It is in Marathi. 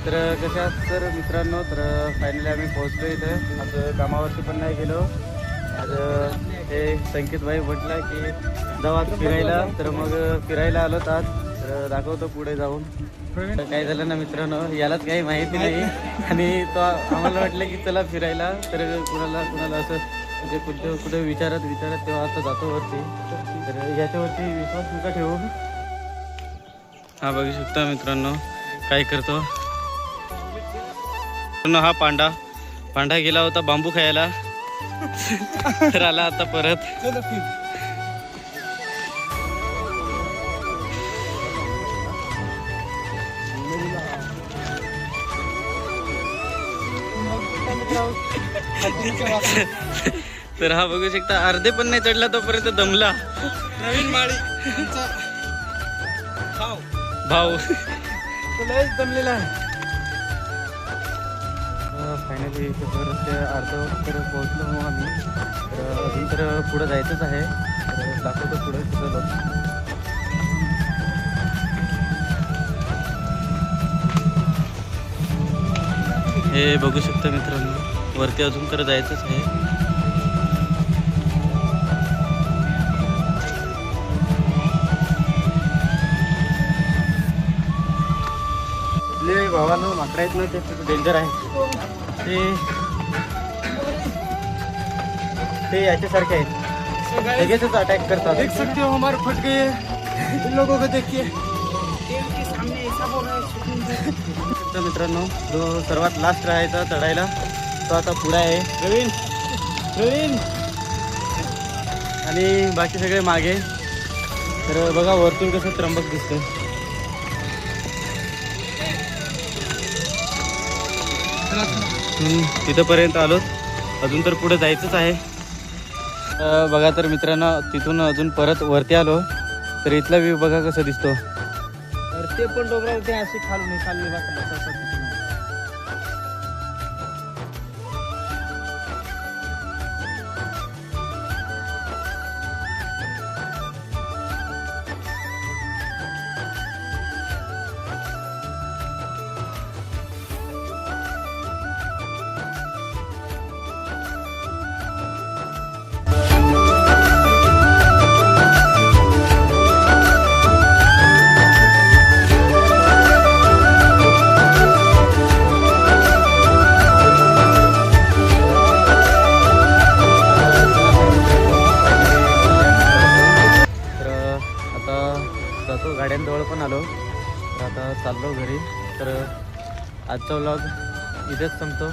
तर कशा आहात तर मित्रांनो, तर फायनली आम्ही पोहोचलो इथं. आज कामावरती पण नाही गेलो. आज हे संकेत भाई म्हटलं की जाऊ आज फिरायला, तर मग फिरायला आलो आज. तर दाखवतो पुढे जाऊन. तर काय झालं ना मित्रांनो, यालाच काही माहिती नाही आणि तो आम्हाला वाटलं की चला फिरायला, तर कुणाला असं म्हणजे कुठे विचारत तेव्हा आता जातो वरती. तर याच्यावरती विश्वास नका ठेवू. हा बघू शकता मित्रांनो काय करतो. हा पांडा गेला होता बांबू खायला, तर आला आता परत. तर हा बघू शकता अर्धे पण नाही चढला तोपर्यंत दमला. नवीन माळी भाऊ तुलाच दमलेला आहे. फायनली अर्धवट पोहोचलो मग आम्ही. तर अजून तर पुढं जायचंच आहे. तर दाखवतो पुढे चलो. हे बघू शकता मित्रांनो, वरती अजून तर जायचंच आहे. भावानं माकडा येत नाही, ते डेंजर आहे. ते याच्यासारखे आहेत, लगेचच अटॅक करतात. देख सकते हो हमारे फट गए इन लोगों को देखिए. तर मित्रांनो, जो सर्वात लास्ट राहायचा चढायला तो आता पुढे आहे. प्रवीण आणि बाकी सगळे मागे. तर बघा वरतून कसं त्र्यंबक दिसतं. तिथंपर्यंत आलो, अजून तर पुढे जायचंच आहे. बघा तर मित्रांनो, तिथून अजून परत वरती आलो, तर इथला व्ह्यू बघा कसा दिसतो. तर ते पण डोंगरावर ते असे खाली बघा. गाड्यांजवळ पण आलो, तर आता चाललो घरी. तर आजचा व्लॉग इथेच संपतो.